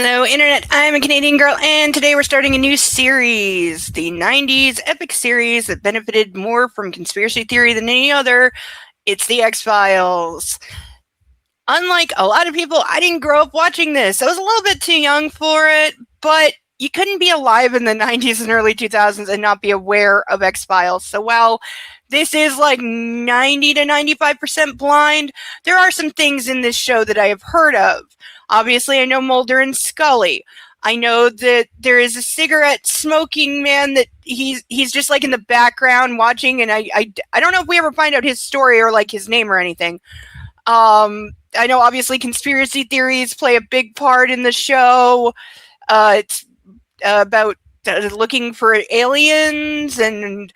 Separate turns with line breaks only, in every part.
Hello, Internet. I'm a Canadian girl, and today we're starting a new series. The 90s epic series that benefited more from conspiracy theory than any other. It's The X-Files. Unlike a lot of people, I didn't grow up watching this. I was a little bit too young for it, but you couldn't be alive in the 90s and early 2000s and not be aware of X-Files. So while this is like 90 to 95% blind, there are some things in this show that I have heard of. Obviously, I know Mulder and Scully. I know that there is a cigarette smoking man that he's just like in the background watching, and I don't know if we ever find out his story or like his name or anything. I know obviously conspiracy theories play a big part in the show. It's about looking for aliens, and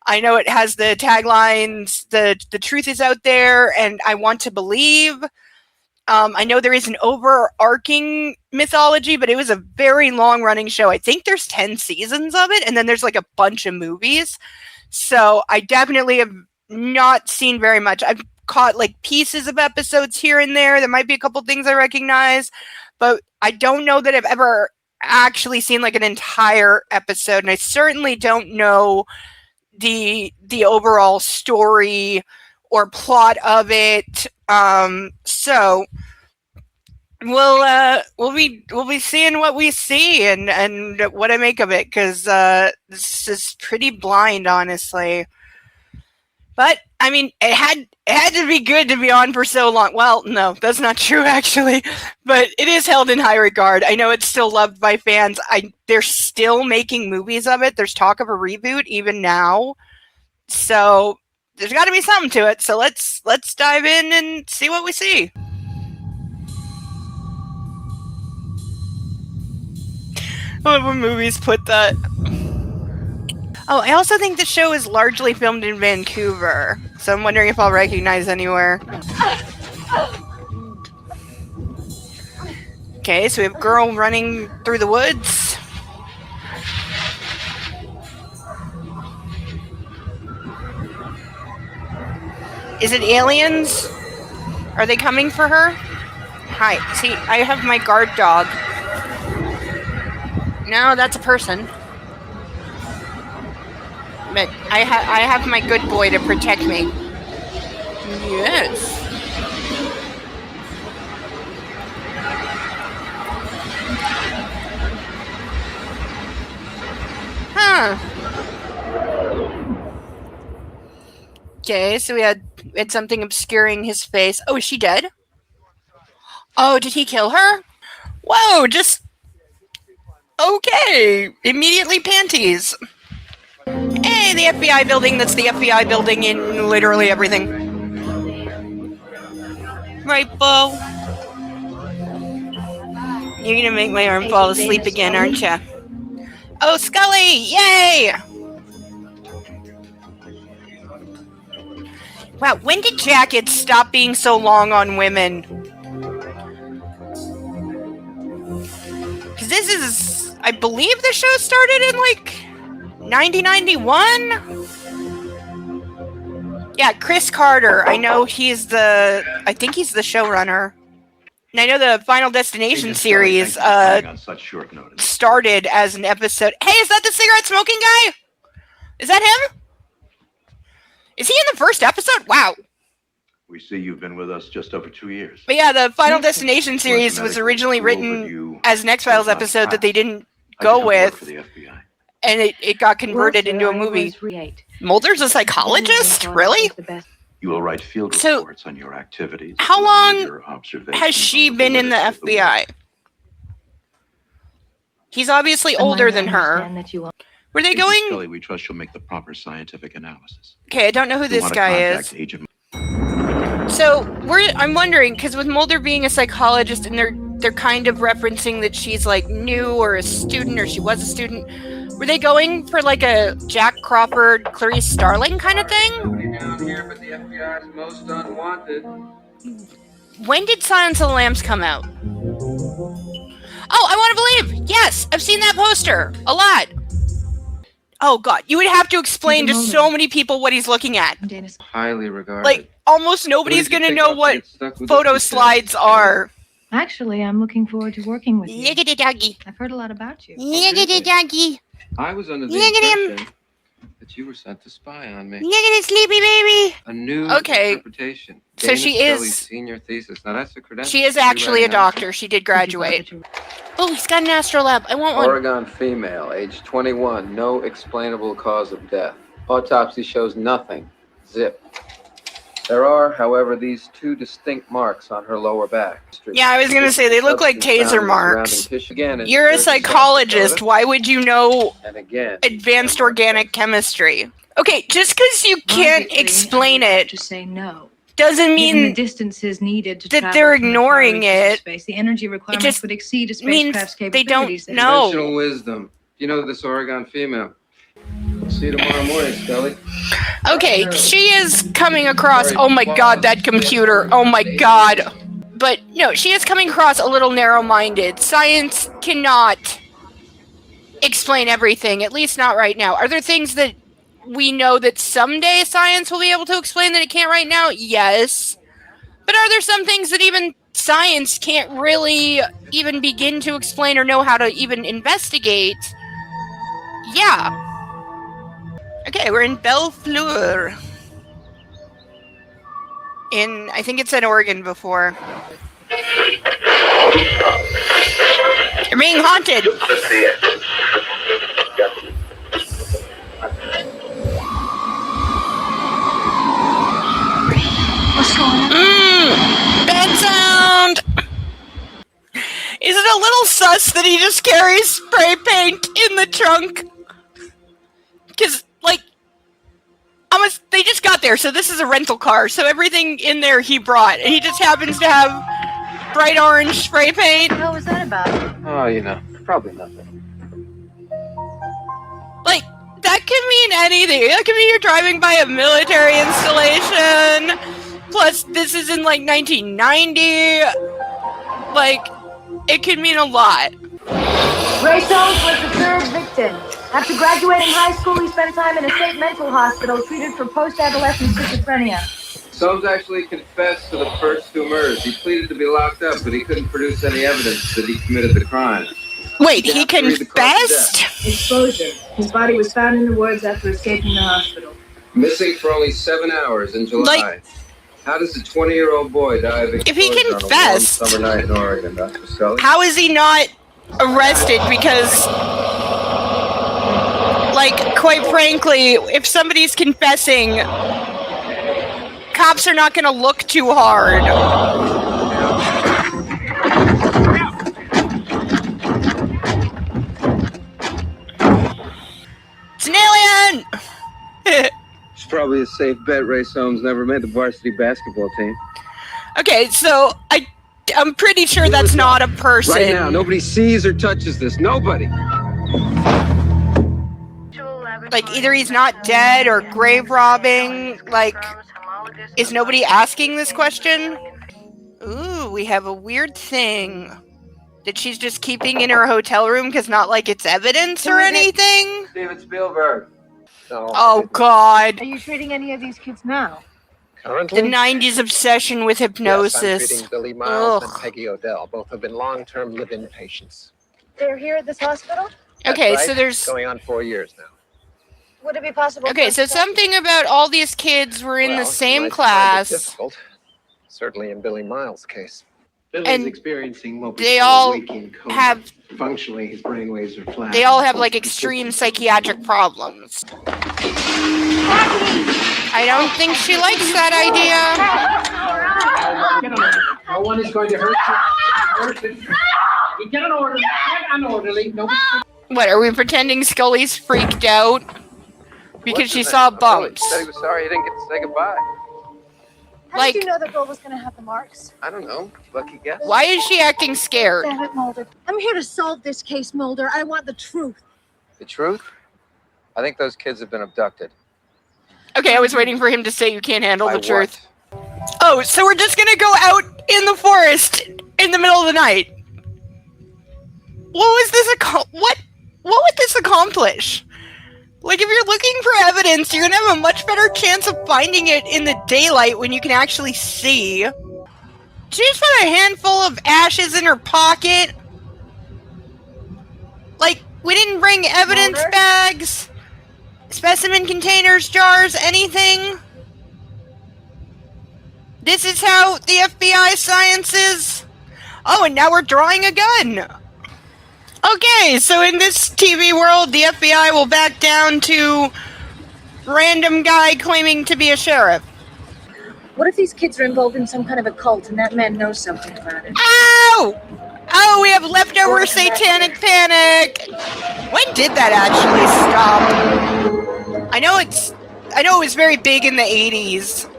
I know it has the taglines, the truth is out there and I want to believe. I know there is an overarching mythology, but it was a very long-running show. I think there's 10 seasons of it, and then there's like a bunch of movies. So I definitely have not seen very much. I've caught like pieces of episodes here and there. There might be a couple things I recognize, but I don't know that I've ever actually seen like an entire episode, and I certainly don't know the overall story or plot of it. So we'll be seeing what we see and what I make of it, because this is pretty blind, honestly. But I mean, it had to be good to be on for so long. Well, no, that's not true actually, but it is held in high regard. I know it's still loved by fans. They're still making movies of it. There's talk of a reboot even now. So there's got to be something to it. So let's dive in and see what we see. What movies put that? Oh, I also think the show is largely filmed in Vancouver, so I'm wondering if I'll recognize anywhere. Okay, so we have a girl running through the woods. Is it aliens? Are they coming for her? Hi, see, I have my guard dog. No, that's a person. But I have my good boy to protect me. Yes. Huh. Okay, so we had something obscuring his face. Oh, is she dead? Oh, did he kill her? Whoa, just... Okay. Immediately panties. Hey, the FBI building. That's the FBI building in literally everything. Right, Bo? You're gonna make my arm fall asleep again, aren't you? Oh, Scully! Yay! Wow, when did jackets stop being so long on women? Because this is... I believe the show started in, like... 1991? Yeah, Chris Carter. I know he's the... I think he's the showrunner. And I know the Final Destination series started as an episode... Hey, is that the cigarette smoking guy? Is that him? Is he in the first episode? Wow.
We see you've been with us just over 2 years.
But yeah, the Final Destination series was originally written as an X-Files episode that they didn't go with. And it got converted into a movie. Mulder's a psychologist? Really?
You will write field reports on your activities.
How long has she been in the FBI? He's obviously older than her. Were they going...
Scully, we trust you'll make the proper scientific analysis.
Okay, I don't know who this guy is. So, I'm wondering, because with Mulder being a psychologist, and they're kind of referencing that she's like new or a student, or she was a student, were they going for like a Jack Crawford, Clarice Starling kind of thing?
Down here, but the FBI's most unwanted.
When did Silence of the Lambs come out? Oh, I Want to Believe! Yes! I've seen that poster! A lot! Oh god, you would have to explain to so many people what he's looking at.
Highly regarded.
Like, almost nobody's gonna know what photo slides are.
Actually, I'm looking forward to working with you.
Look at the doggy.
I've heard a lot about you.
Look at the doggy.
I was under the
Look at him.
impression that you were sent to spy on me.
Look at his sleepy baby.
A new
Okay.
interpretation.
So
Dana
she
Scully's
is-
senior thesis. Now that's a credential.
She is
You
actually a
ready now?
doctor. She did graduate. Oh, he's got an astrolab. I want one.
Oregon female, age 21, no explainable cause of death. Autopsy shows nothing. Zip. There are, however, these two distinct marks on her lower back.
Yeah, I was gonna say, they look like
Substance found
taser
in
marks.
surrounding tissue. Again, it's
You're a
South Dakota.
psychologist. Why would you know
And again,
advanced organic chemistry? Okay, just because you can't
Logically,
explain
I would have
it
to say no.
doesn't
Given the
mean
distances needed to
that
travel
they're
from the
ignoring
Far East to
it.
space, the energy requirements
just
would exceed a
means
spacecraft's
they don't
capabilities.
know.
Conventional wisdom. You know this Oregon female. See you tomorrow morning, Scully.
Okay, she is coming across. Oh my god, that computer. Oh my god. But no, she is coming across a little narrow-minded. Science cannot explain everything, at least not right now. Are there things that we know that someday science will be able to explain that it can't right now? Yes. But are there some things that even science can't really even begin to explain or know how to even investigate? Yeah. Okay, we're in Bellefleur. I think it's in Oregon before. You're being haunted.
What's going on?
Bad sound. Is it a little sus that he just carries spray paint in the trunk? Because, like, they just got there, so this is a rental car, so everything in there he brought, and he just happens to have bright orange spray paint.
What the hell was that about?
Oh, you know, probably nothing.
Like, that could mean anything. That could mean you're driving by a military installation. Plus, this is in, like, 1990. Like, it could mean a lot.
Ray Soames was the third victim. After graduating high school, he spent time in a state mental hospital treated for post-adolescent schizophrenia.
Soames actually confessed to the first two murders. He pleaded to be locked up, but he couldn't produce any evidence that he committed the crime.
Wait,
You
he
have to read the cause of
confessed?
Exposure. His body was found in the woods after escaping the hospital.
Missing for only 7 hours in July.
Like-
How does a 20-year-old boy die of
If he
exposure on a warm
confessed-
summer night in Oregon, Dr. Scully?
How is he not arrested? Because, like, quite frankly, if somebody's confessing, cops are not going to look too hard. It's an alien!
It's probably a safe bet Ray Soames never made the varsity basketball team.
Okay, so I'm pretty sure that's not a person.
Right now, nobody sees or touches this. Nobody.
Like, either he's not dead or grave robbing. Like, is nobody asking this question? Ooh, we have a weird thing that she's just keeping in her hotel room because not like it's evidence or anything.
Steven Spielberg.
No,
Oh God,
Are you treating any of these kids now?
the
currently,
'90s obsession with
yes, I'm
hypnosis.
treating Billy Miles and
Ugh.
Peggy Odell. Both have been long-term live-in patients.
They're here at this hospital?
That's
Okay,
right.
so there's
Going on 4 years now.
Would it be possible?
okay, so something about all these kids were in
Well,
the
you
same
might find it
class.
difficult. Certainly in Billy Miles' case.
Billy's
And
experiencing what we
they
call
all
waking coma.
have-
Functionally, his brainwaves are flat.
They all have like extreme psychiatric problems. I don't think she likes that
No one is going to hurt you. You get an order. Get an orderly. Nobody.
idea. What, are we pretending Scully's freaked out? Because
What's
she
his
saw
name?
bumps.
He said he was sorry he didn't get to say goodbye.
How
like-
did you know the girl was going to have the marks?
I don't know. Lucky guess.
Why is she acting scared?
Damn it, Mulder. I'm here to solve this case, Mulder. I want the truth.
The truth? I think those kids have been abducted.
Okay, I was waiting for him to say you can't handle
By
the truth.
what?
Oh, so we're just gonna go out in the forest in the middle of the night. What was this what would this accomplish? Like, if you're looking for evidence, you're gonna have a much better chance of finding it in the daylight when you can actually see. She just put a handful of ashes in her pocket. Like, we didn't bring evidence
Mulder?
bags, specimen containers, jars, anything. This is how the FBI sciences. Oh, and now we're drawing a gun. Okay, so in this TV world, the FBI will back down to random guy claiming to be a sheriff.
What if these kids are involved in some kind of a cult and that man knows something about it?
Ow! Oh, we have leftover satanic panic. When did that actually stop? I know it was very big in the 80s.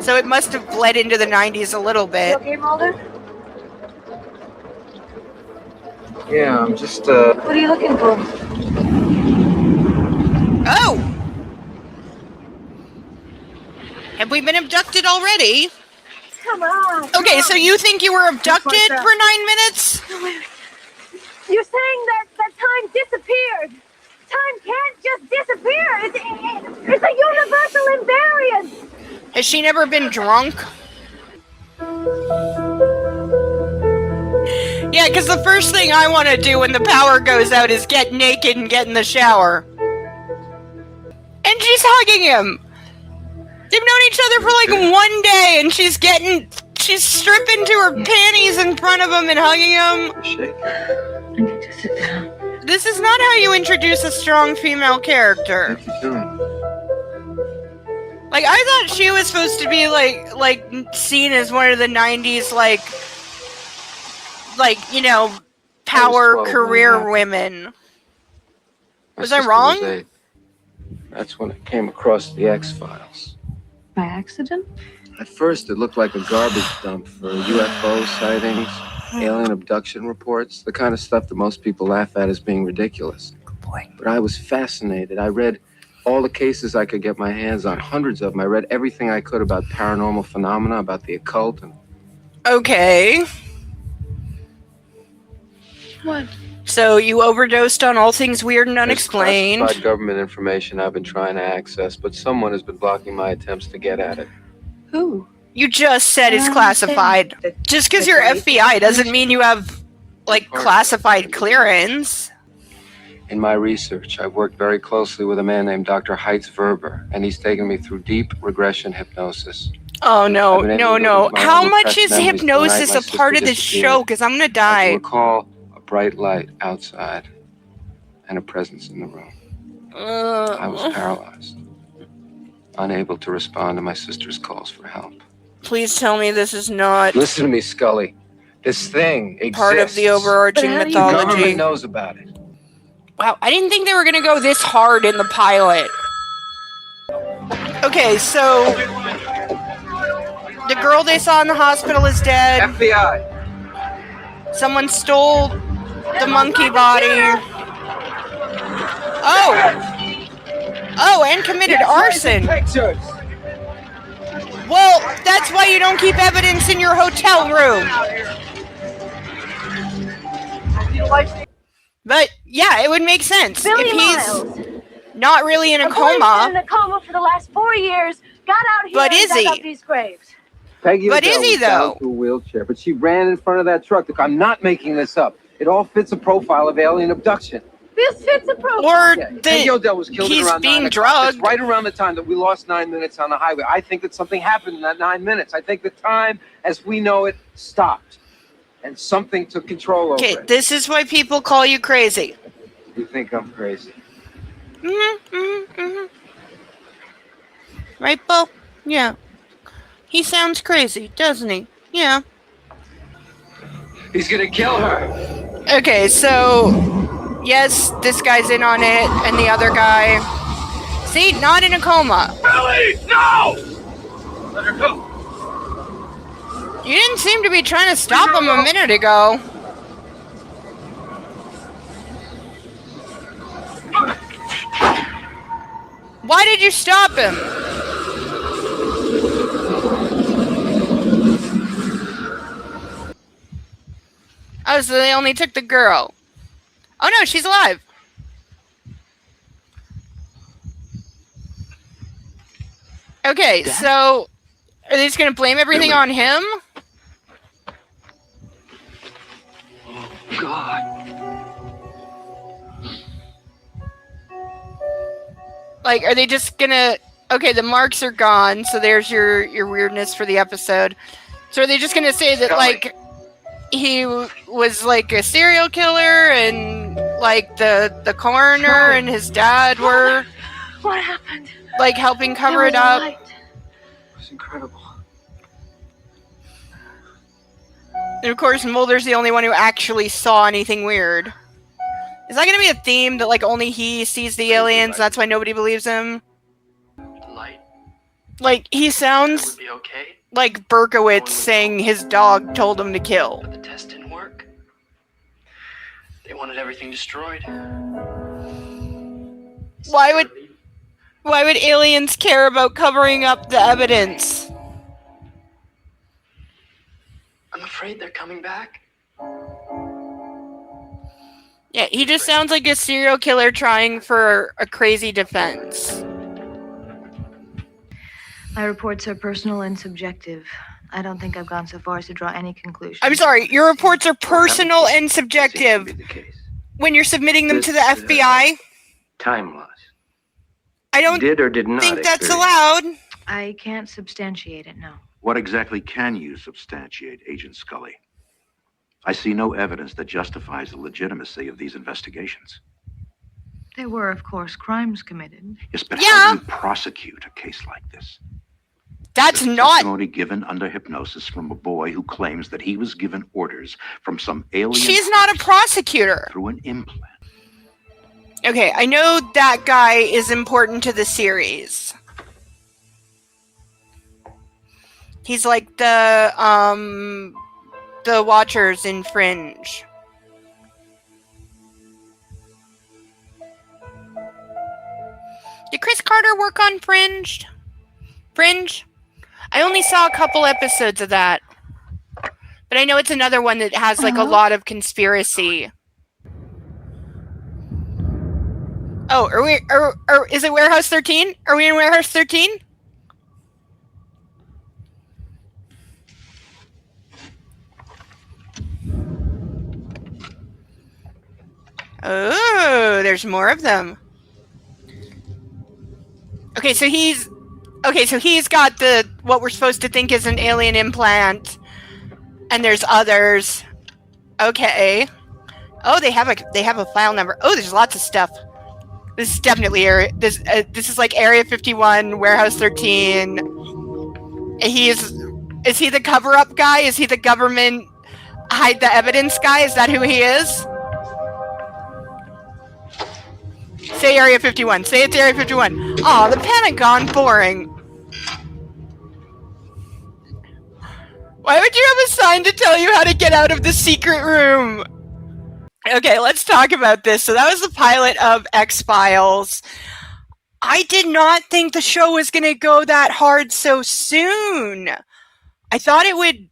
So it must have bled into the 90s a little
You
bit.
okay, Mulder?
Yeah, I'm just,
What are you looking for?
Oh! Have we been abducted already?
Come on.
Okay, so you think you were abducted
that.
for 9 minutes?
You're saying that time disappeared. Time can't just disappear. It's a universal invariance.
Has she never been drunk? Yeah, because the first thing I want to do when the power goes out is get naked and get in the shower. And she's hugging him. They've known each other for like 1 day, and she's stripping to her panties in front of him and hugging him.
shake.
I need to sit down.
This is not how you introduce a strong female character.
What you doing?
Like, I thought she was supposed to be like seen as one of the 90s, like, you know, power
12
career
when it
women.
My
Was I
sister
wrong?
8. That's when I came across the X-Files.
By accident?
At first, it looked like a garbage dump for UFO sightings, alien abduction reports, the kind of stuff that most people laugh at as being ridiculous.
Good boy.
But I was fascinated. I read all the cases I could get my hands on, hundreds of them. I read everything I could about paranormal phenomena, about the occult, and
Okay.
What?
So you overdosed on all things weird and
there's
unexplained.
classified government information I've been trying to access, but someone has been blocking my attempts to get at it.
Who?
You just said it's
I
classified.
understand.
Just because you're FBI doesn't mean you have, like, classified clearance.
In my research, I've worked very closely with a man named Dr. Heitz Verber, and he's taken me through deep regression hypnosis.
Oh, no,
I've been
no,
able to
no.
use my
How
own
much is
repressed memories the night
hypnosis
my
a part of
sister
this
disappeared.
show? Because I'm gonna
I can
die.
recall a bright light outside and a presence in the room. I was paralyzed, unable to respond to my sister's calls for help.
Please tell me this is not
Listen to me, Scully. This thing exists.
part of the overarching
But how do you-
The government
mythology.
knows about it.
Wow, I didn't think they were gonna go this hard in the pilot. Okay, so the girl they saw in the hospital is dead.
FBI.
Someone stole the monkey body. Oh, and committed arson.
Pictures.
Well, that's why you don't keep evidence in your hotel room. But yeah, it would make sense
Billy
if he's
Miles.
not really in a
A boy's been
coma.
in a coma for the last 4 years. Got out here
But
and
is
dug
he?
up these graves.
Peggy
But
Odell
is he,
was bound
though?
to a wheelchair, but she ran in front of that truck. Look, I'm not making this up. It all fits a profile of alien abduction.
This fits a profile.
Or
Peggy
the
Odell was killed at
he's
around
being
9 o'clock. That's
drugged.
right around the time that we lost 9 minutes on the highway. I think that something happened in that 9 minutes. I think the time, as we know it, stopped, and something took control over
okay,
it.
this is why people call you crazy.
You think I'm crazy?
Right, Bo? Yeah. He sounds crazy, doesn't he? Yeah.
He's gonna kill her.
Okay, so yes, this guy's in on it, and the other guy. See, not in a coma.
Billy, no! Let her go.
You didn't seem to be trying to stop him a minute ago. Why did you stop him? Oh, so they only took the girl. Oh no, she's alive. Okay, so Are they just going to blame everything on him?
Oh, God.
Like, are they just going to... Okay, the marks are gone, so there's your weirdness for the episode. So are they just going to say that, like, he was, like, a serial killer and, like, the coroner and his dad were...
What happened?
Like, helping cover it up?
It was incredible.
And of course, Mulder's the only one who actually saw anything weird. Is that going to be a theme that, like, only he sees the aliens, that's why nobody believes him?
Light.
Like, he sounds
Would be okay,
like Berkowitz saying his dog told him to kill.
but the test didn't work. They wanted everything destroyed.
Why would aliens care about covering up the evidence?
I'm afraid they're coming back.
Yeah, he just sounds like a serial killer trying for a crazy defense.
My reports are personal and subjective. I don't think I've gone so far as to draw any conclusions.
I'm sorry, your reports are personal and subjective
Seems to be the case.
when you're submitting them to the
This,
FBI.
Time loss.
I don't
Did or did not
think that's
experience.
allowed.
I can't substantiate it, no.
What exactly can you substantiate, Agent Scully? I see no evidence that justifies the legitimacy of these investigations.
There were, of course, crimes committed.
Yes, but
Yeah.
how do you prosecute a case like this?
That's
The
not...
testimony given under hypnosis from a boy who claims that he was given orders from some alien
She's not a
force
prosecutor.
through an implant.
Okay, I know that guy is important to the series. He's like the Watchers in Fringe. Did Chris Carter work on Fringe? I only saw a couple episodes of that. But I know it's another one that has like a lot of conspiracy. Oh, is it Warehouse 13? Are we in Warehouse 13? Oh, there's more of them. Okay, so he's got the what we're supposed to think is an alien implant, and there's others. Okay. Oh, they have a file number. Oh, there's lots of stuff. This is definitely this is like Area 51, Warehouse 13. Is he the cover-up guy? Is he the government hide the evidence guy? Is that who he is? Say Area 51. Say it's Area 51. Aw, the Pentagon, boring. Why would you have a sign to tell you how to get out of the secret room? Okay, let's talk about this. So that was the pilot of X-Files. I did not think the show was going to go that hard so soon. I thought it would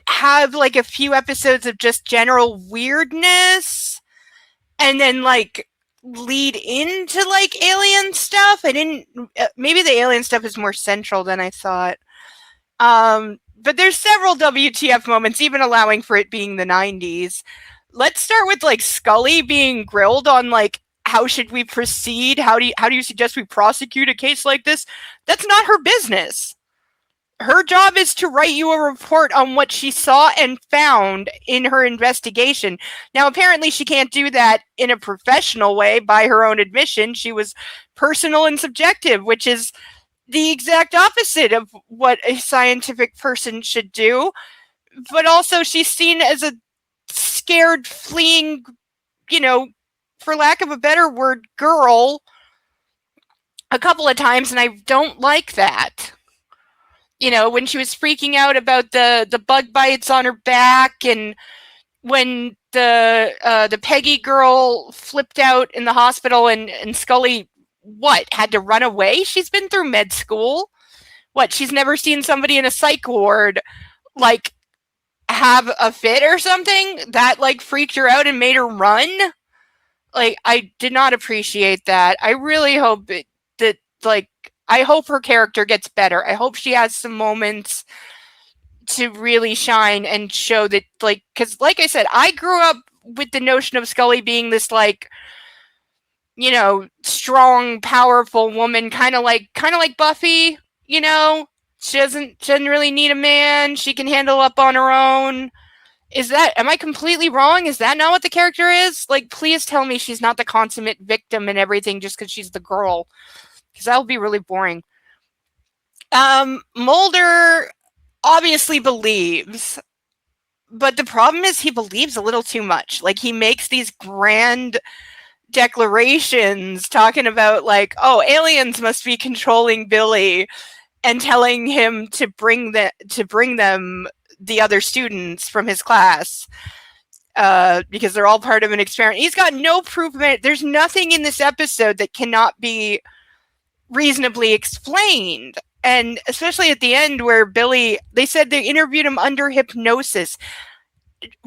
have like a few episodes of just general weirdness and then like lead into like alien stuff. Maybe the alien stuff is more central than I thought. But there's several WTF moments, even allowing for it being the 90s. Let's start with like Scully being grilled on like, how should we proceed? How do you suggest we prosecute a case like this? That's not her business. Her job is to write you a report on what she saw and found in her investigation. Now, apparently she can't do that in a professional way. By her own admission, she was personal and subjective, which is the exact opposite of what a scientific person should do. But also she's seen as a scared, fleeing, for lack of a better word, girl a couple of times, and I don't like that. When she was freaking out about the bug bites on her back, and when the Peggy girl flipped out in the hospital, and Scully, had to run away? She's been through med school. She's never seen somebody in a psych ward, have a fit or something? That, freaked her out and made her run? I did not appreciate that. I really hope that I hope her character gets better. I hope she has some moments to really shine and show that, like, because like I said, I grew up with the notion of Scully being this, like, you know, strong, powerful woman, kind of like Buffy, you know? She doesn't really need a man. She can handle up on her own. Am I completely wrong? Is that not what the character is? Like, please tell me she's not the consummate victim and everything just because she's the girl. Because that would be really boring. Mulder obviously believes, but the problem is he believes a little too much. Like, he makes these grand declarations talking about, like, oh, aliens must be controlling Billy and telling him to bring them the other students from his class because they're all part of an experiment. He's got no proof of it. There's nothing in this episode that cannot be reasonably explained. And especially at the end where Billy, they said they interviewed him under hypnosis.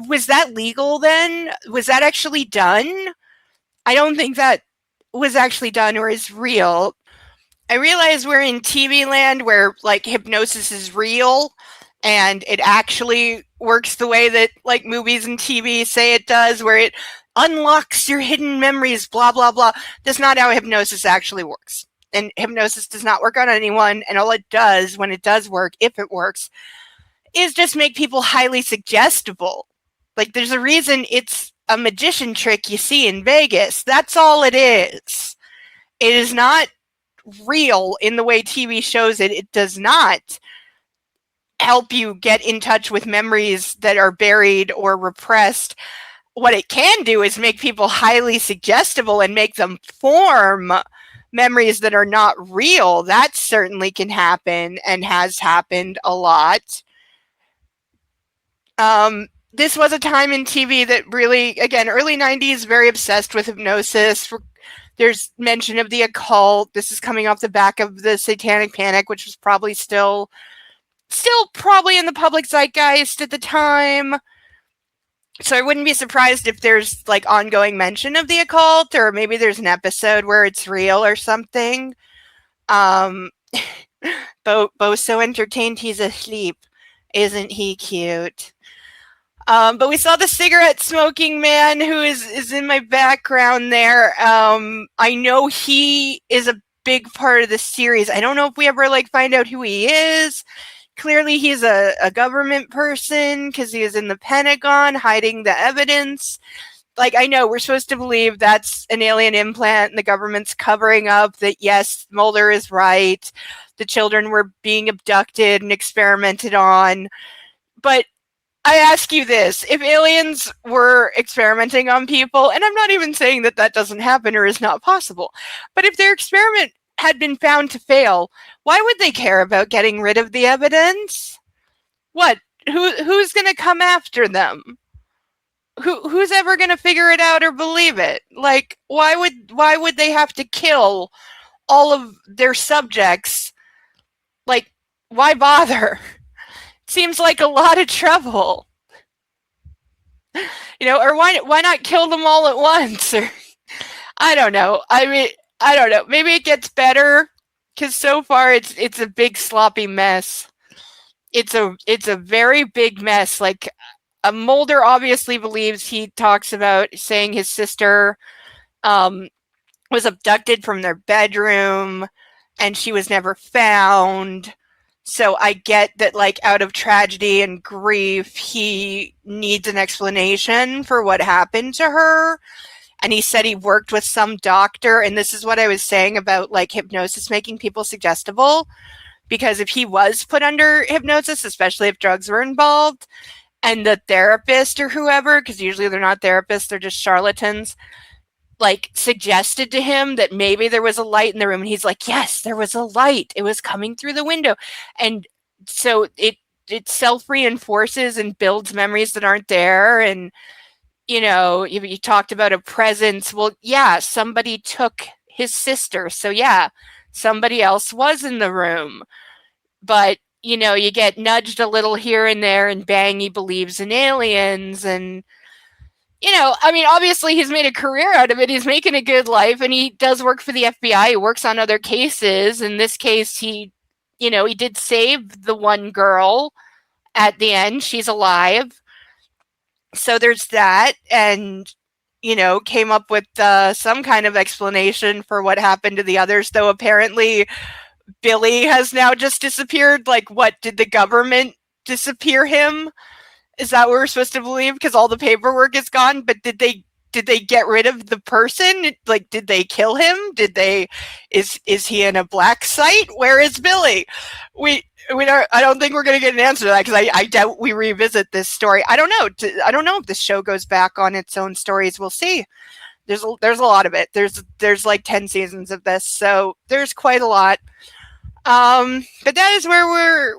Was that legal then? Was that actually done? I don't think that was actually done or is real. I realize we're in TV land where, like, hypnosis is real and it actually works the way that, like, movies and TV say it does, where it unlocks your hidden memories, blah, blah, blah. That's not how hypnosis actually works. And hypnosis does not work on anyone, and all it does, when it does work, if it works, is just make people highly suggestible. Like, there's a reason it's a magician trick you see in Vegas. That's all it is. It is not real in the way TV shows it. It does not help you get in touch with memories that are buried or repressed. What it can do is make people highly suggestible and make them form memories that are not real. That certainly can happen and has happened a lot. This was a time in TV that really, again, early 90s, very obsessed with hypnosis. There's mention of the occult. This is coming off the back of the Satanic Panic, which was probably still probably in the public zeitgeist at the time. So I wouldn't be surprised if there's, like, ongoing mention of the occult, or maybe there's an episode where it's real or something. Bo's so entertained he's asleep. Isn't he cute? But we saw the cigarette smoking man who is in my background there. I know he is a big part of the series. I don't know if we ever, like, find out who he is. Clearly he's a government person because he was in the Pentagon hiding the evidence. Like, I know we're supposed to believe that's an alien implant and the government's covering up that, yes, Mulder is right. The children were being abducted and experimented on. But I ask you this, if aliens were experimenting on people, and I'm not even saying that that doesn't happen or is not possible, but if their experiment had been found to fail, why would they care about getting rid of the evidence? What? Who's going to come after them? Who's ever going to figure it out or believe it? Like, why would they have to kill all of their subjects? Like, why bother? Seems like a lot of trouble. You know, or why not kill them all at once? Or I don't know. I mean, I don't know. Maybe it gets better because so far it's a big sloppy mess. It's a very big mess. Like, Mulder obviously believes, he talks about saying his sister was abducted from their bedroom and she was never found. So I get that, like, out of tragedy and grief, he needs an explanation for what happened to her. And he said he worked with some doctor. And this is what I was saying about, like, hypnosis making people suggestible. Because if he was put under hypnosis, especially if drugs were involved, and the therapist or whoever, because usually they're not therapists, they're just charlatans, like, suggested to him that maybe there was a light in the room, and he's like, yes, there was a light. It was coming through the window. And so it self-reinforces and builds memories that aren't there. And, you know, you talked about a presence. Well, yeah, somebody took his sister. So, yeah, somebody else was in the room. But, you know, you get nudged a little here and there, and bang, he believes in aliens. And you know, I mean, obviously he's made a career out of it. He's making a good life, and he does work for the FBI. He works on other cases. In this case, he did save the one girl at the end. She's alive. So there's that, and came up with some kind of explanation for what happened to the others, though apparently Billy has now just disappeared. Like, what, did the government disappear him? Is that what we're supposed to believe? Because all the paperwork is gone, but did they get rid of the person? Like, did they kill him? Is he in a black site? Where is Billy? I don't think we're going to get an answer to that, because I doubt we revisit this story. I don't know. I don't know if this show goes back on its own stories. We'll see. There's a lot of it. There's like 10 seasons of this, so there's quite a lot. But that is where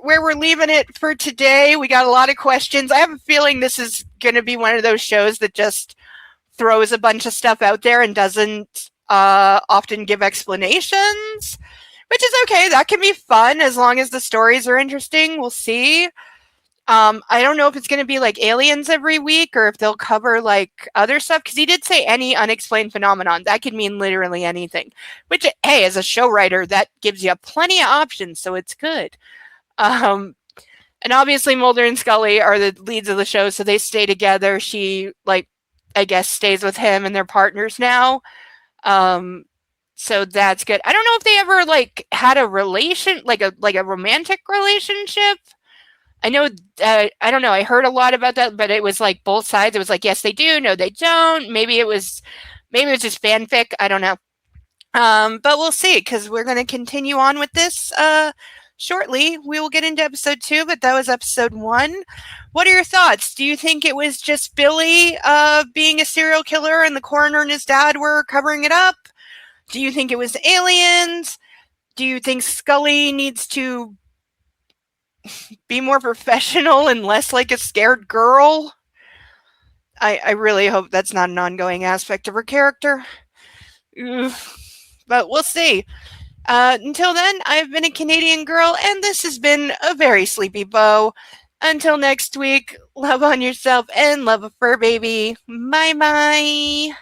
we're leaving it for today. We got a lot of questions. I have a feeling this is going to be one of those shows that just throws a bunch of stuff out there and doesn't often give explanations, which is okay. That can be fun as long as the stories are interesting. We'll see. I don't know if it's going to be like aliens every week or if they'll cover like other stuff, because he did say any unexplained phenomenon. That could mean literally anything, which, hey, as a show writer, that gives you plenty of options, so it's good. And obviously Mulder and Scully are the leads of the show, so they stay together. She, like, I guess, stays with him, and they're partners now. So that's good. I don't know if they ever like had a relation, like a romantic relationship. I know, I don't know, I heard a lot about that, but it was like both sides. It was like, yes, they do, no, they don't. Maybe it was just fanfic. I don't know. But we'll see, because we're going to continue on with this shortly. We will get into episode 2, but that was episode 1. What are your thoughts? Do you think it was just Billy being a serial killer and the coroner and his dad were covering it up? Do you think it was aliens? Do you think Scully needs to be more professional and less like a scared girl? I really hope that's not an ongoing aspect of her character. But we'll see. Until then, I've been a Canadian girl, and this has been a very sleepy Bo. Until next week, love on yourself and love a fur baby. Bye-bye.